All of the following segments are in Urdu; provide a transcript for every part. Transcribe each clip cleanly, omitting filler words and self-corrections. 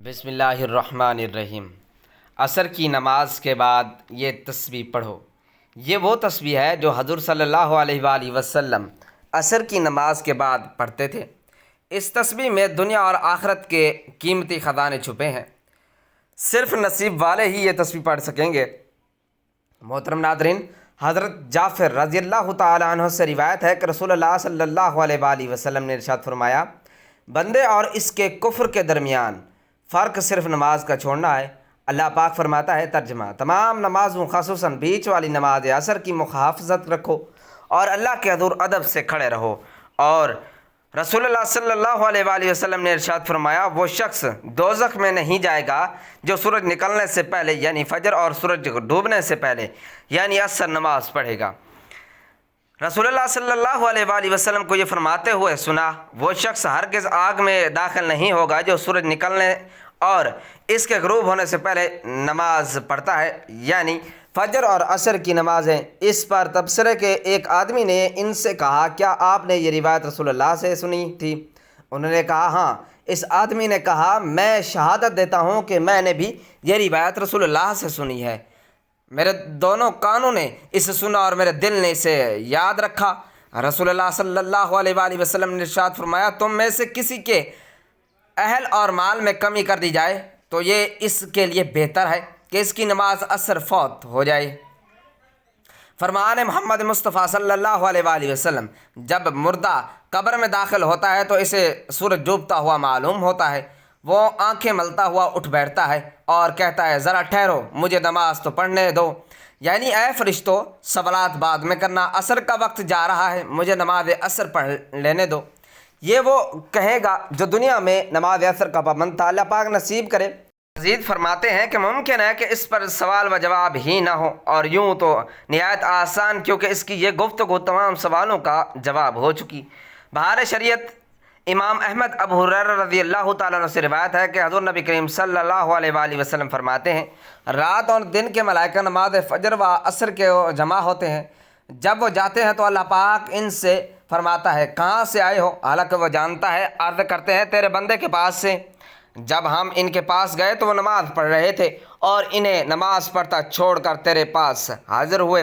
بسم اللہ الرحمن الرحیم۔ عصر کی نماز کے بعد یہ تسبیح پڑھو۔ یہ وہ تسبیح ہے جو حضور صلی اللہ علیہ وآلہ وسلم عصر کی نماز کے بعد پڑھتے تھے۔ اس تسبیح میں دنیا اور آخرت کے قیمتی خزانے چھپے ہیں۔ صرف نصیب والے ہی یہ تسبیح پڑھ سکیں گے۔ محترم ناظرین، حضرت جعفر رضی اللہ تعالیٰ عنہ سے روایت ہے کہ رسول اللہ صلی اللہ علیہ وآلہ وسلم نے ارشاد فرمایا، بندے اور اس کے کفر کے درمیان فرق صرف نماز کا چھوڑنا ہے۔ اللہ پاک فرماتا ہے، ترجمہ: تمام نمازوں خصوصاً بیچ والی نماز عصر کی محافظت رکھو اور اللہ کے حضور ادب سے کھڑے رہو۔ اور رسول اللہ صلی اللہ علیہ وآلہ وسلم نے ارشاد فرمایا، وہ شخص دوزخ میں نہیں جائے گا جو سورج نکلنے سے پہلے یعنی فجر اور سورج ڈوبنے سے پہلے یعنی عصر نماز پڑھے گا۔ رسول اللہ صلی اللہ علیہ وآلہ وسلم کو یہ فرماتے ہوئے سنا، وہ شخص ہرگز آگ میں داخل نہیں ہوگا جو سورج نکلنے اور اس کے غروب ہونے سے پہلے نماز پڑھتا ہے، یعنی فجر اور عصر کی نمازیں۔ اس پر تبصرے کے ایک آدمی نے ان سے کہا، کیا آپ نے یہ روایت رسول اللہ سے سنی تھی؟ انہوں نے کہا، ہاں۔ اس آدمی نے کہا، میں شہادت دیتا ہوں کہ میں نے بھی یہ روایت رسول اللہ سے سنی ہے۔ میرے دونوں کانوں نے اسے سنا اور میرے دل نے اسے یاد رکھا۔ رسول اللہ صلی اللہ علیہ وآلہ وسلم نے ارشاد فرمایا، تم میں سے کسی کے اہل اور مال میں کمی کر دی جائے تو یہ اس کے لیے بہتر ہے کہ اس کی نماز عصر فوت ہو جائے۔ فرمان محمد مصطفیٰ صلی اللہ علیہ وآلہ وسلم، جب مردہ قبر میں داخل ہوتا ہے تو اسے سورج ڈوبتا ہوا معلوم ہوتا ہے۔ وہ آنکھیں ملتا ہوا اٹھ بیٹھتا ہے اور کہتا ہے، ذرا ٹھہرو، مجھے نماز تو پڑھنے دو، یعنی اے فرشتو، سوالات بعد میں کرنا، عصر کا وقت جا رہا ہے، مجھے نماز عصر پڑھ لینے دو۔ یہ وہ کہے گا جو دنیا میں نماز عصر کا پابند تھا۔ اللہ پاک نصیب کرے۔ مزید فرماتے ہیں کہ ممکن ہے کہ اس پر سوال و جواب ہی نہ ہو، اور یوں تو نہایت آسان، کیونکہ اس کی یہ گفتگو تمام سوالوں کا جواب ہو چکی۔ بہار شریعت امام احمد ابو ہریرہ رضی اللہ تعالیٰ عنہ سے روایت ہے کہ حضور نبی کریم صلی اللہ علیہ وآلہ وسلم فرماتے ہیں، رات اور دن کے ملائکہ نماز فجر و عصر کے جمع ہوتے ہیں۔ جب وہ جاتے ہیں تو اللہ پاک ان سے فرماتا ہے، کہاں سے آئے ہو؟ حالانکہ وہ جانتا ہے۔ عرض کرتے ہیں، تیرے بندے کے پاس سے۔ جب ہم ان کے پاس گئے تو وہ نماز پڑھ رہے تھے اور انہیں نماز پڑھتا چھوڑ کر تیرے پاس حاضر ہوئے۔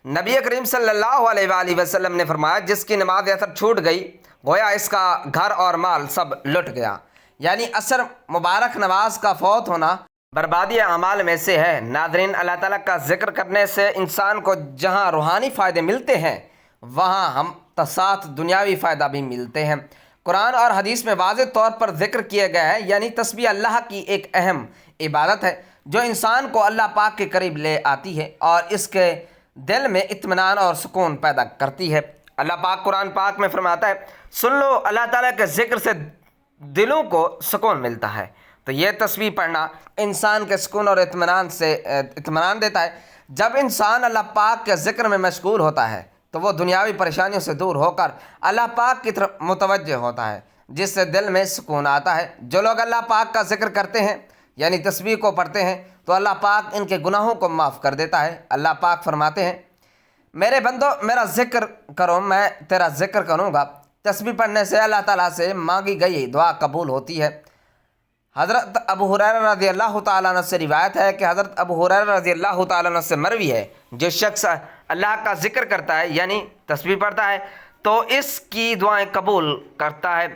نبی کریم صلی اللہ علیہ وآلہ وسلم نے فرمایا، جس کی نماز عصر چھوٹ گئی گویا اس کا گھر اور مال سب لٹ گیا، یعنی عصر مبارک نماز کا فوت ہونا بربادی اعمال میں سے ہے۔ ناظرین، اللہ تعالیٰ کا ذکر کرنے سے انسان کو جہاں روحانی فائدے ملتے ہیں وہاں ہم ساتھ دنیاوی فائدہ بھی ملتے ہیں۔ قرآن اور حدیث میں واضح طور پر ذکر کیے گئے ہیں، یعنی تسبیح اللہ کی ایک اہم عبادت ہے جو انسان کو اللہ پاک کے قریب لے آتی ہے اور اس کے دل میں اطمینان اور سکون پیدا کرتی ہے۔ اللہ پاک قرآن پاک میں فرماتا ہے، سن لو، اللہ تعالیٰ کے ذکر سے دلوں کو سکون ملتا ہے۔ تو یہ تسبیح پڑھنا انسان کے سکون اور اطمینان دیتا ہے۔ جب انسان اللہ پاک کے ذکر میں مشغول ہوتا ہے تو وہ دنیاوی پریشانیوں سے دور ہو کر اللہ پاک کی طرف متوجہ ہوتا ہے، جس سے دل میں سکون آتا ہے۔ جو لوگ اللہ پاک کا ذکر کرتے ہیں یعنی تسبیح کو پڑھتے ہیں تو اللہ پاک ان کے گناہوں کو معاف کر دیتا ہے۔ اللہ پاک فرماتے ہیں، میرے بندو میرا ذکر کرو، میں تیرا ذکر کروں گا۔ تسبیح پڑھنے سے اللہ تعالیٰ سے مانگی گئی دعا قبول ہوتی ہے۔ حضرت ابو ہریرہ رضی اللہ تعالیٰ عنہ سے روایت ہے کہ حضرت ابو ہریرہ رضی اللہ تعالیٰ عنہ سے مروی ہے، جو شخص اللہ کا ذکر کرتا ہے یعنی تسبیح پڑھتا ہے تو اس کی دعائیں قبول کرتا ہے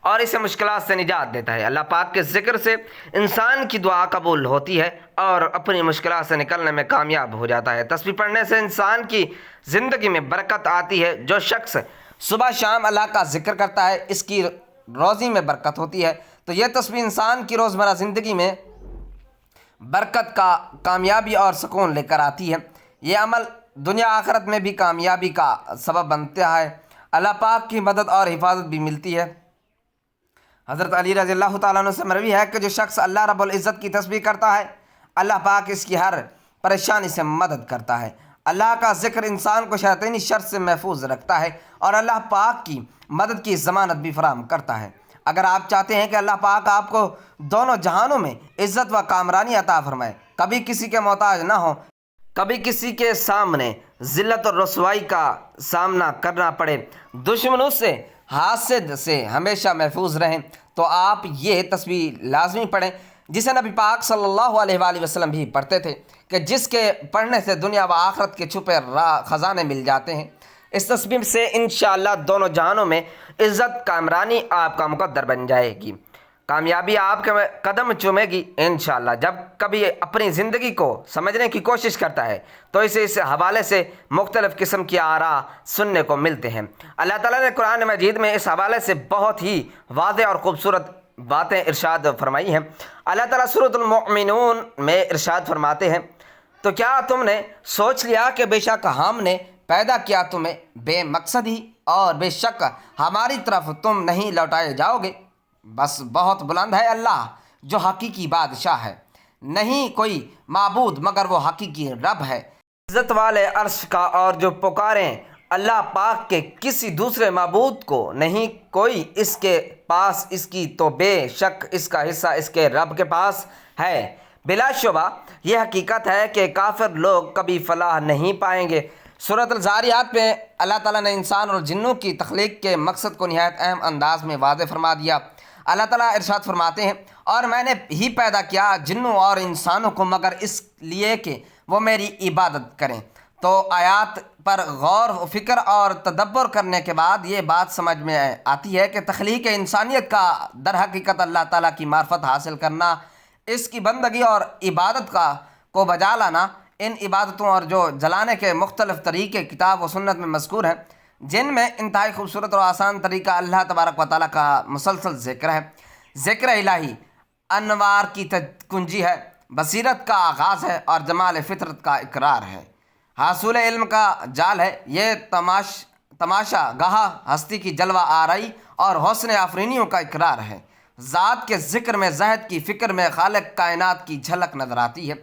اور اسے مشکلات سے نجات دیتا ہے۔ اللہ پاک کے ذکر سے انسان کی دعا قبول ہوتی ہے اور اپنی مشکلات سے نکلنے میں کامیاب ہو جاتا ہے۔ تسبیح پڑھنے سے انسان کی زندگی میں برکت آتی ہے۔ جو شخص صبح شام اللہ کا ذکر کرتا ہے اس کی روزی میں برکت ہوتی ہے۔ تو یہ تسبیح انسان کی روزمرہ زندگی میں برکت کا، کامیابی اور سکون لے کر آتی ہے۔ یہ عمل دنیا آخرت میں بھی کامیابی کا سبب بنتا ہے۔ اللہ پاک کی مدد اور حفاظت بھی ملتی ہے۔ حضرت علی رضی اللہ تعالیٰ عنہ سے مروی ہے کہ جو شخص اللہ رب العزت کی تسبیح کرتا ہے اللہ پاک اس کی ہر پریشانی سے مدد کرتا ہے۔ اللہ کا ذکر انسان کو شیطانی شر سے محفوظ رکھتا ہے اور اللہ پاک کی مدد کی ضمانت بھی فراہم کرتا ہے۔ اگر آپ چاہتے ہیں کہ اللہ پاک آپ کو دونوں جہانوں میں عزت و کامرانی عطا فرمائے، کبھی کسی کے محتاج نہ ہو، کبھی کسی کے سامنے ذلت اور رسوائی کا سامنا کرنا پڑے، دشمنوں سے حاسد سے ہمیشہ محفوظ رہیں، تو آپ یہ تسبیح لازمی پڑھیں، جسے نبی پاک صلی اللہ علیہ وآلہ وسلم بھی پڑھتے تھے، کہ جس کے پڑھنے سے دنیا و آخرت کے چھپے خزانے مل جاتے ہیں۔ اس تسبیح سے انشاءاللہ دونوں جہانوں میں عزت کامرانی آپ کا مقدر بن جائے گی، کامیابی آپ کے قدم چومے گی انشاءاللہ۔ جب کبھی اپنی زندگی کو سمجھنے کی کوشش کرتا ہے تو اسے اس حوالے سے مختلف قسم کی آراء سننے کو ملتے ہیں۔ اللہ تعالیٰ نے قرآن مجید میں اس حوالے سے بہت ہی واضح اور خوبصورت باتیں ارشاد فرمائی ہیں۔ اللہ تعالیٰ سورۃ المؤمنون میں ارشاد فرماتے ہیں، تو کیا تم نے سوچ لیا کہ بے شک ہم نے پیدا کیا تمہیں بے مقصد ہی، اور بے شک ہماری طرف تم نہیں لوٹائے جاؤ گے؟ بس بہت بلند ہے اللہ جو حقیقی بادشاہ ہے، نہیں کوئی معبود مگر وہ حقیقی رب ہے، عزت والے عرش کا، اور جو پکاریں اللہ پاک کے کسی دوسرے معبود کو نہیں کوئی اس کے پاس اس کی، تو بے شک اس کا حصہ اس کے رب کے پاس ہے۔ بلا شبہ یہ حقیقت ہے کہ کافر لوگ کبھی فلاح نہیں پائیں گے۔ سورۃ الذاریات میں اللہ تعالیٰ نے انسان اور جنوں کی تخلیق کے مقصد کو نہایت اہم انداز میں واضح فرما دیا۔ اللہ تعالیٰ ارشاد فرماتے ہیں، اور میں نے ہی پیدا کیا جنوں اور انسانوں کو مگر اس لیے کہ وہ میری عبادت کریں۔ تو آیات پر غور و فکر اور تدبر کرنے کے بعد یہ بات سمجھ میں آتی ہے کہ تخلیق انسانیت کا در حقیقت اللہ تعالیٰ کی معرفت حاصل کرنا، اس کی بندگی اور عبادت کو بجا لانا۔ ان عبادتوں اور جو جلانے کے مختلف طریقے کتاب و سنت میں مذکور ہیں، جن میں انتہائی خوبصورت اور آسان طریقہ اللہ تبارک و تعالیٰ کا مسلسل ذکر ہے۔ ذکر الہی انوار کی کنجی ہے، بصیرت کا آغاز ہے، اور جمال فطرت کا اقرار ہے، حاصل علم کا جال ہے۔ یہ تماشا گاہ ہستی کی جلوہ آرائی اور حسن آفرینیوں کا اقرار ہے۔ ذات کے ذکر میں زہد کی فکر میں خالق کائنات کی جھلک نظر آتی ہے۔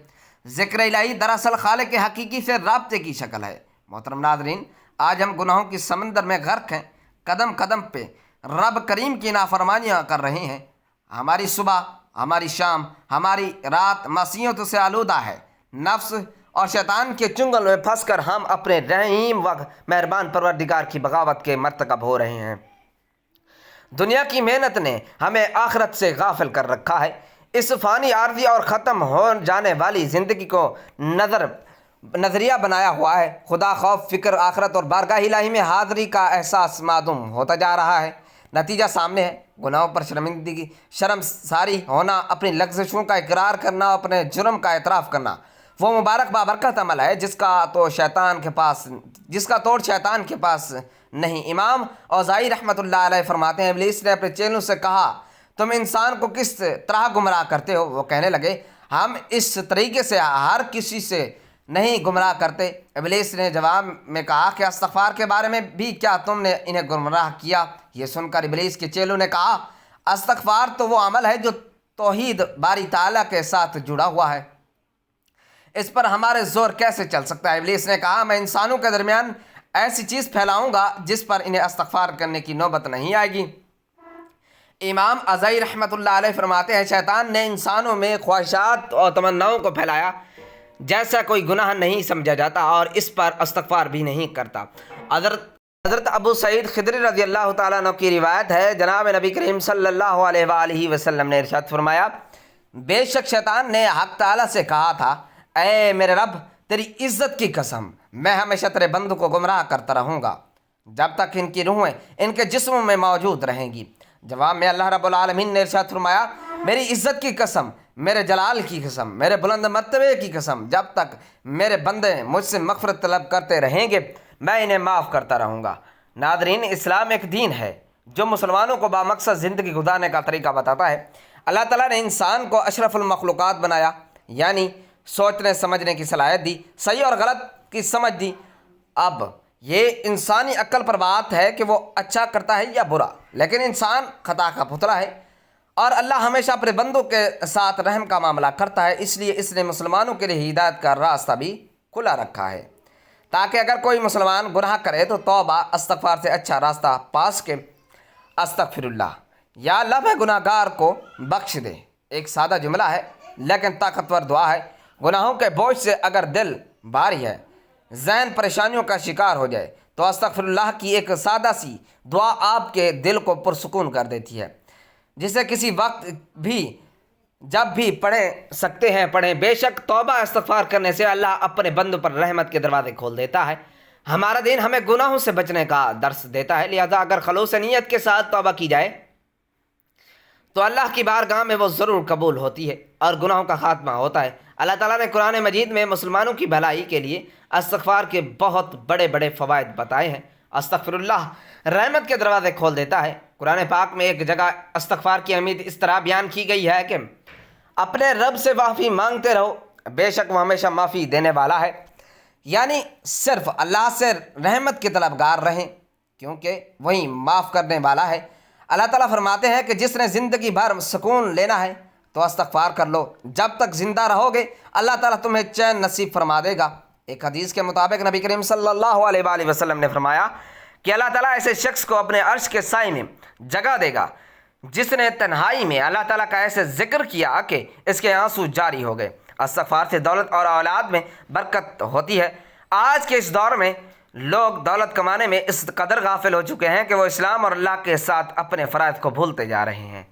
ذکر الہی دراصل خالق حقیقی سے رابطے کی شکل ہے۔ محترم ناظرین، آج ہم گناہوں کی سمندر میں غرق ہیں، قدم قدم پہ رب کریم کی نافرمانیاں کر رہے ہیں۔ ہماری صبح، ہماری شام، ہماری رات معصیتوں سے آلودہ ہے۔ نفس اور شیطان کے چنگل میں پھنس کر ہم اپنے رحیم و مہربان پروردگار کی بغاوت کے مرتکب ہو رہے ہیں۔ دنیا کی محنت نے ہمیں آخرت سے غافل کر رکھا ہے۔ اس فانی عارضی اور ختم ہو جانے والی زندگی کو نظریہ بنایا ہوا ہے۔ خدا خوف، فکر آخرت اور بارگاہ الہی میں حاضری کا احساس معدوم ہوتا جا رہا ہے۔ نتیجہ سامنے ہے، گناہوں پر شرم ساری ہونا، اپنی لغزشوں کا اقرار کرنا، اپنے جرم کا اعتراف کرنا، وہ مبارک بابرکت عمل ہے جس کا توڑ شیطان کے پاس نہیں۔ امام اوزائی رحمۃ اللہ علیہ فرماتے ہیں، ابلیس نے اپنے چیلوں سے کہا، تم انسان کو کس طرح گمراہ کرتے ہو؟ وہ کہنے لگے، ہم اس طریقے سے ہر کسی سے نہیں گمراہ کرتے۔ ابلیس نے جواب میں کہا کہ استغفار کے بارے میں بھی کیا تم نے انہیں گمراہ کیا؟ یہ سن کر ابلیس کے چیلوں نے کہا، استغفار تو وہ عمل ہے جو توحید باری تعالیٰ کے ساتھ جڑا ہوا ہے، اس پر ہمارے زور کیسے چل سکتا ہے؟ ابلیس نے کہا، میں انسانوں کے درمیان ایسی چیز پھیلاؤں گا جس پر انہیں استغفار کرنے کی نوبت نہیں آئے گی۔ امام اوزائی رحمۃ اللہ علیہ فرماتے ہیں، شیطان نے انسانوں میں خواہشات اور تمناؤں کو پھیلایا جیسا کوئی گناہ نہیں سمجھا جاتا، اور اس پر استغفار بھی نہیں کرتا۔ حضرت ابو سعید خدری رضی اللہ تعالیٰ عنہ کی روایت ہے، جناب نبی کریم صلی اللہ علیہ وآلہ وسلم نے ارشاد فرمایا، بے شک شیطان نے حق تعالیٰ سے کہا تھا، اے میرے رب، تیری عزت کی قسم، میں ہمیشہ تیرے بندوں کو گمراہ کرتا رہوں گا جب تک ان کی روحیں ان کے جسموں میں موجود رہیں گی۔ جواب میں اللہ رب العالمین نے ارشاد فرمایا، میری عزت کی قسم، میرے جلال کی قسم، میرے بلند مرتبے کی قسم، جب تک میرے بندے مجھ سے مغفرت طلب کرتے رہیں گے میں انہیں معاف کرتا رہوں گا۔ ناظرین، اسلام ایک دین ہے جو مسلمانوں کو بامقصد زندگی گزارنے کا طریقہ بتاتا ہے۔ اللہ تعالیٰ نے انسان کو اشرف المخلوقات بنایا، یعنی سوچنے سمجھنے کی صلاحیت دی، صحیح اور غلط کی سمجھ دی۔ اب یہ انسانی عقل پر بات ہے کہ وہ اچھا کرتا ہے یا برا، لیکن انسان خطا کا پتلا ہے، اور اللہ ہمیشہ اپنے بندوں کے ساتھ رحم کا معاملہ کرتا ہے، اس لیے اس نے مسلمانوں کے لیے ہدایت کا راستہ بھی کھلا رکھا ہے، تاکہ اگر کوئی مسلمان گناہ کرے تو توبہ استغفار سے اچھا راستہ پا سکے۔ استغفر اللہ، یا اللہ میں گناہ گار کو بخش دے، ایک سادہ جملہ ہے لیکن طاقتور دعا ہے۔ گناہوں کے بوجھ سے اگر دل بھاری ہے، ذہن پریشانیوں کا شکار ہو جائے، تو استغفر اللہ کی ایک سادہ سی دعا آپ کے دل کو پرسکون کر دیتی ہے۔ جسے کسی وقت بھی جب بھی پڑھ سکتے ہیں پڑھیں۔ بے شک توبہ استغفار کرنے سے اللہ اپنے بندوں پر رحمت کے دروازے کھول دیتا ہے۔ ہمارا دین ہمیں گناہوں سے بچنے کا درس دیتا ہے، لہذا اگر خلوص نیت کے ساتھ توبہ کی جائے تو اللہ کی بارگاہ میں وہ ضرور قبول ہوتی ہے اور گناہوں کا خاتمہ ہوتا ہے۔ اللہ تعالیٰ نے قرآن مجید میں مسلمانوں کی بھلائی کے لیے استغفار کے بہت بڑے بڑے فوائد بتائے ہیں۔ استغفر اللہ رحمت کے دروازے کھول دیتا ہے۔ قرآن پاک میں ایک جگہ استغفار کی اہمیت اس طرح بیان کی گئی ہے کہ اپنے رب سے معافی مانگتے رہو، بے شک وہ ہمیشہ معافی دینے والا ہے۔ یعنی صرف اللہ سے رحمت کے طلبگار رہیں کیونکہ وہی معاف کرنے والا ہے۔ اللہ تعالیٰ فرماتے ہیں کہ جس نے زندگی بھر سکون لینا ہے تو استغفار کر لو، جب تک زندہ رہو گے اللہ تعالیٰ تمہیں چین نصیب فرما دے گا۔ ایک حدیث کے مطابق نبی کریم صلی اللہ علیہ وآلہ وسلم نے فرمایا کہ اللہ تعالیٰ ایسے شخص کو اپنے عرش کے سائے میں جگہ دے گا جس نے تنہائی میں اللہ تعالیٰ کا ایسے ذکر کیا کہ اس کے آنسو جاری ہو گئے۔ استغفار سے دولت اور اولاد میں برکت ہوتی ہے۔ آج کے اس دور میں لوگ دولت کمانے میں اس قدر غافل ہو چکے ہیں کہ وہ اسلام اور اللہ کے ساتھ اپنے فرائض کو بھولتے جا رہے ہیں۔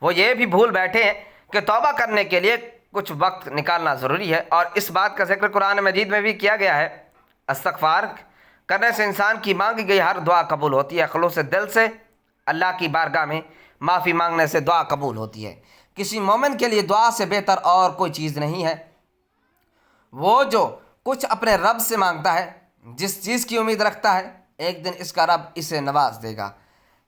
وہ یہ بھی بھول بیٹھے ہیں کہ توبہ کرنے کے لیے کچھ وقت نکالنا ضروری ہے، اور اس بات کا ذکر قرآن مجید میں بھی کیا گیا ہے۔ استغفار کرنے سے انسان کی مانگی گئی ہر دعا قبول ہوتی ہے۔ خلوص دل سے اللہ کی بارگاہ میں معافی مانگنے سے دعا قبول ہوتی ہے۔ کسی مومن کے لیے دعا سے بہتر اور کوئی چیز نہیں ہے۔ وہ جو کچھ اپنے رب سے مانگتا ہے، جس چیز کی امید رکھتا ہے، ایک دن اس کا رب اسے نواز دے گا۔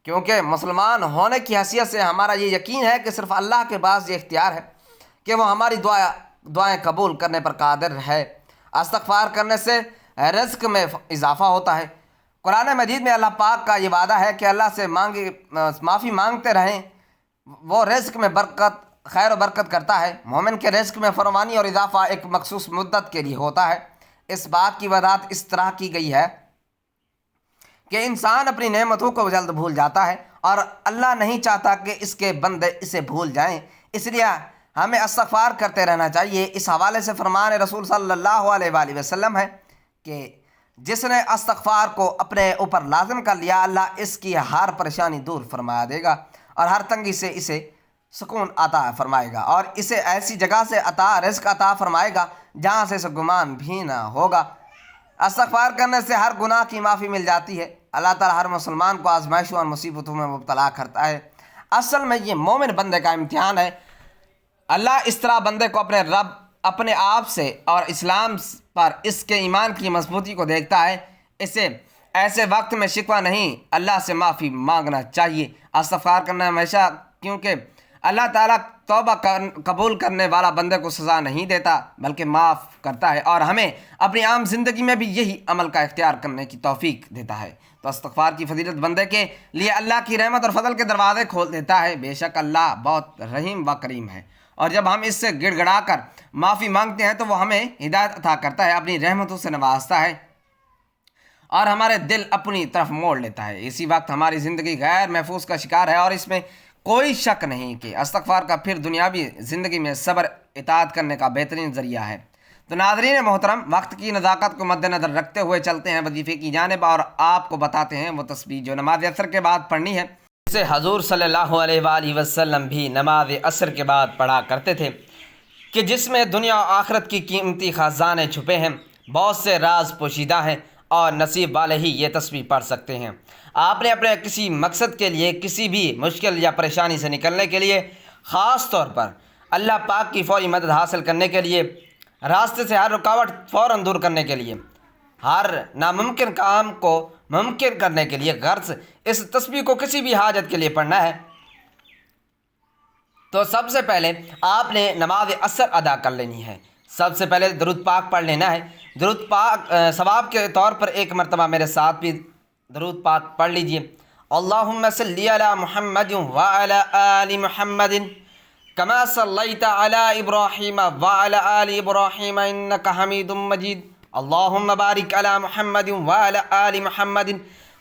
کیونکہ مسلمان ہونے کی حیثیت سے ہمارا یہ یقین ہے کہ صرف اللہ کے پاس یہ اختیار ہے کہ وہ ہماری دعائیں قبول کرنے پر قادر ہے۔ استغفار کرنے سے رزق میں اضافہ ہوتا ہے۔ قرآن مجید میں اللہ پاک کا یہ وعدہ ہے کہ اللہ سے معافی مانگتے رہیں، وہ رزق میں خیر و برکت کرتا ہے۔ مومن کے رزق میں فراوانی اور اضافہ ایک مخصوص مدت کے لیے ہوتا ہے۔ اس بات کی وضاحت اس طرح کی گئی ہے کہ انسان اپنی نعمتوں کو جلد بھول جاتا ہے اور اللہ نہیں چاہتا کہ اس کے بندے اسے بھول جائیں، اس لیے ہمیں استغفار کرتے رہنا چاہیے۔ اس حوالے سے فرمان رسول صلی اللہ علیہ وآلہ وسلم ہے کہ جس نے استغفار کو اپنے اوپر لازم کر لیا اللہ اس کی ہر پریشانی دور فرما دے گا اور ہر تنگی سے اسے سکون عطا فرمائے گا، اور اسے ایسی جگہ سے رزق عطا فرمائے گا جہاں سے اسے گمان بھی نہ ہوگا۔ استغفار کرنے سے ہر گناہ کی معافی مل جاتی ہے۔ اللہ تعالیٰ ہر مسلمان کو آزمائشوں اور مصیبتوں میں مبتلا کرتا ہے۔ اصل میں یہ مومن بندے کا امتحان ہے۔ اللہ اس طرح بندے کو اپنے آپ سے اور اسلام پر اس کے ایمان کی مضبوطی کو دیکھتا ہے۔ اسے ایسے وقت میں شکوہ نہیں، اللہ سے معافی مانگنا چاہیے، استغفار کرنا ہمیشہ، کیونکہ اللہ تعالیٰ توبہ قبول کرنے والا بندے کو سزا نہیں دیتا بلکہ معاف کرتا ہے، اور ہمیں اپنی عام زندگی میں بھی یہی عمل کا اختیار کرنے کی توفیق دیتا ہے۔ تو استغفار کی فضیلت بندے کے لیے اللہ کی رحمت اور فضل کے دروازے کھول دیتا ہے۔ بے شک اللہ بہت رحیم و کریم ہے، اور جب ہم اس سے گڑ گڑا کر معافی مانگتے ہیں تو وہ ہمیں ہدایت عطا کرتا ہے، اپنی رحمتوں سے نوازتا ہے اور ہمارے دل اپنی طرف موڑ لیتا ہے۔ اسی وقت ہماری زندگی غیر محفوظ کا شکار ہے، اور اس میں کوئی شک نہیں کہ استغفار کا پھر دنیاوی زندگی میں صبر اطاعت کرنے کا بہترین ذریعہ ہے۔ تو ناظرین محترم، وقت کی نزاکت کو مد نظر رکھتے ہوئے چلتے ہیں وظیفے کی جانب، اور آپ کو بتاتے ہیں وہ تسبیح جو نماز عصر کے بعد پڑھنی ہے، جسے حضور صلی اللہ علیہ وآلہ وسلم بھی نماز عصر کے بعد پڑھا کرتے تھے، کہ جس میں دنیا و آخرت کی قیمتی خزانے چھپے ہیں، بہت سے راز پوشیدہ ہیں، اور نصیب والے ہی یہ تسبیح پڑھ سکتے ہیں۔ آپ نے اپنے کسی مقصد کے لیے، کسی بھی مشکل یا پریشانی سے نکلنے کے لیے، خاص طور پر اللہ پاک کی فوری مدد حاصل کرنے کے لیے، راستے سے ہر رکاوٹ فوراً دور کرنے کے لیے، ہر ناممکن کام کو ممکن کرنے کے لیے غرض اس تسبیح کو کسی بھی حاجت کے لیے پڑھنا ہے، تو سب سے پہلے آپ نے نماز عصر ادا کر لینی ہے۔ سب سے پہلے درود پاک پڑھ لینا ہے۔ درود پاک ثواب کے طور پر ایک مرتبہ میرے ساتھ بھی درود پاک پڑھ لیجئے۔ اللہم صلی علی محمد وعلی آل محمد کما صلیت علی ابراہیم وعلی آل ابراہیم انک حمید مجید۔ اللہم بارک علی محمد وعلی آل محمد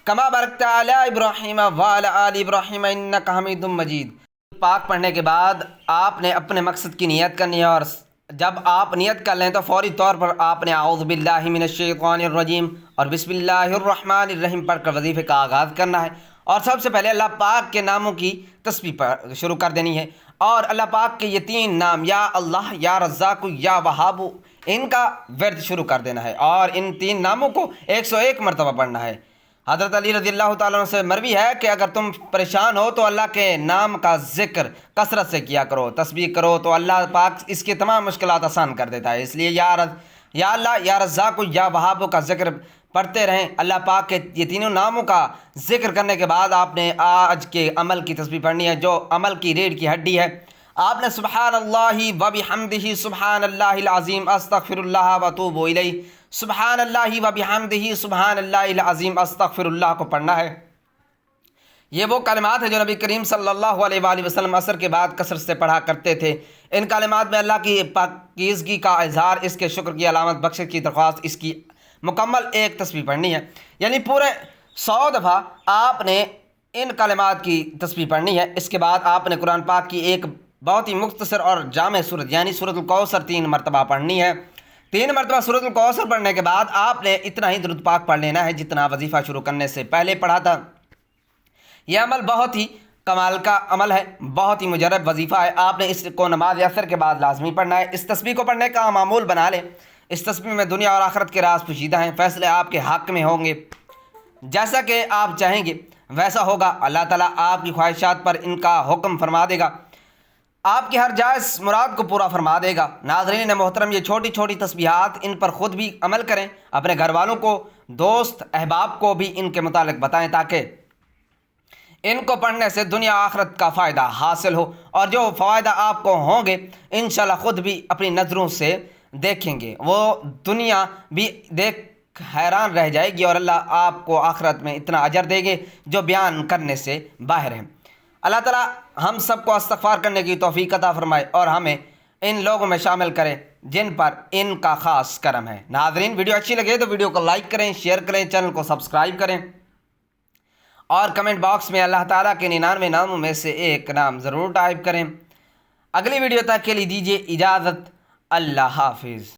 کما بارکت علی ابراہیم وعلی آل ابراہیم انک حمید مجید۔ پاک پڑھنے کے بعد آپ نے اپنے مقصد کی نیت کرنی ہے، اور جب آپ نیت کر لیں تو فوری طور پر آپ نے اعوذ باللہ من الشیطان الرجیم اور بسم اللہ الرحمن الرحیم پڑھ کر وظیفے کا آغاز کرنا ہے، اور سب سے پہلے اللہ پاک کے ناموں کی تسبیح شروع کر دینی ہے، اور اللہ پاک کے یہ 3 نام یا اللہ، یا رزاق، یا وہاب، ان کا ورد شروع کر دینا ہے، اور ان 3 ناموں کو 101 مرتبہ پڑھنا ہے۔ حضرت علی رضی اللہ تعالیٰ عنہ سے مروی ہے کہ اگر تم پریشان ہو تو اللہ کے نام کا ذکر کثرت سے کیا کرو، تسبیح کرو، تو اللہ پاک اس کی تمام مشکلات آسان کر دیتا ہے۔ اس لیے یا اللہ، یا رزاق، یا وہاب کا ذکر پڑھتے رہیں۔ اللہ پاک کے یہ تینوں ناموں کا ذکر کرنے کے بعد آپ نے آج کے عمل کی تسبیح پڑھنی ہے، جو عمل کی ریڑھ کی ہڈی ہے۔ آپ نے سبحان اللہ و بحمدہ سبحان اللہ العظیم استغفر اللہ و اتوب الیہ، سبحان اللہ و بحمدہ سبحان اللہ العظیم استغفر اللہ کو پڑھنا ہے۔ یہ وہ کلمات ہیں جو نبی کریم صلی اللہ علیہ وآلہ وسلم عصر کے بعد کثرت سے پڑھا کرتے تھے۔ ان کلمات میں اللہ کی پاکیزگی کا اظہار، اس کے شکر کی علامت، بخشش کی درخواست، اس کی مکمل ایک تسبیح پڑھنی ہے، یعنی پورے 100 دفعہ آپ نے ان کلمات کی تسبیح پڑھنی ہے۔ اس کے بعد آپ نے قرآن پاک کی ایک بہت ہی مختصر اور جامع سورت یعنی سورۃ الکوثر 3 مرتبہ پڑھنی ہے۔ 3 مرتبہ سورۃ الکوثر پڑھنے کے بعد آپ نے اتنا ہی درود پاک پڑھ لینا ہے جتنا وظیفہ شروع کرنے سے پہلے پڑھا تھا۔ یہ عمل بہت ہی کمال کا عمل ہے، بہت ہی مجرب وظیفہ ہے۔ آپ نے اس کو نماز عصر کے بعد لازمی پڑھنا ہے۔ اس تسبیح کو پڑھنے کا معمول بنا لیں۔ اس تسبیح میں دنیا اور آخرت کے راز پوشیدہ ہیں، فیصلے آپ کے حق میں ہوں گے، جیسا کہ آپ چاہیں گے ویسا ہوگا۔ اللہ تعالیٰ آپ کی خواہشات پر ان کا حکم فرما دے گا، آپ کی ہر جائز مراد کو پورا فرما دے گا۔ ناظرین محترم، یہ چھوٹی چھوٹی تسبیحات، ان پر خود بھی عمل کریں، اپنے گھر والوں کو، دوست احباب کو بھی ان کے متعلق بتائیں تاکہ ان کو پڑھنے سے دنیا آخرت کا فائدہ حاصل ہو، اور جو فائدہ آپ کو ہوں گے انشاءاللہ خود بھی اپنی نظروں سے دیکھیں گے، وہ دنیا بھی دیکھ حیران رہ جائے گی، اور اللہ آپ کو آخرت میں اتنا اجر دے گے جو بیان کرنے سے باہر ہے۔ اللہ تعالیٰ ہم سب کو استغفار کرنے کی توفیق عطا فرمائے، اور ہمیں ان لوگوں میں شامل کرے جن پر ان کا خاص کرم ہے۔ ناظرین، ویڈیو اچھی لگے تو ویڈیو کو لائک کریں، شیئر کریں، چینل کو سبسکرائب کریں، اور کمنٹ باکس میں اللہ تعالیٰ کے 99 ناموں میں سے ایک نام ضرور ٹائپ کریں۔ اگلی ویڈیو تک کے لیے دیجیے اجازت، اللہ حافظ۔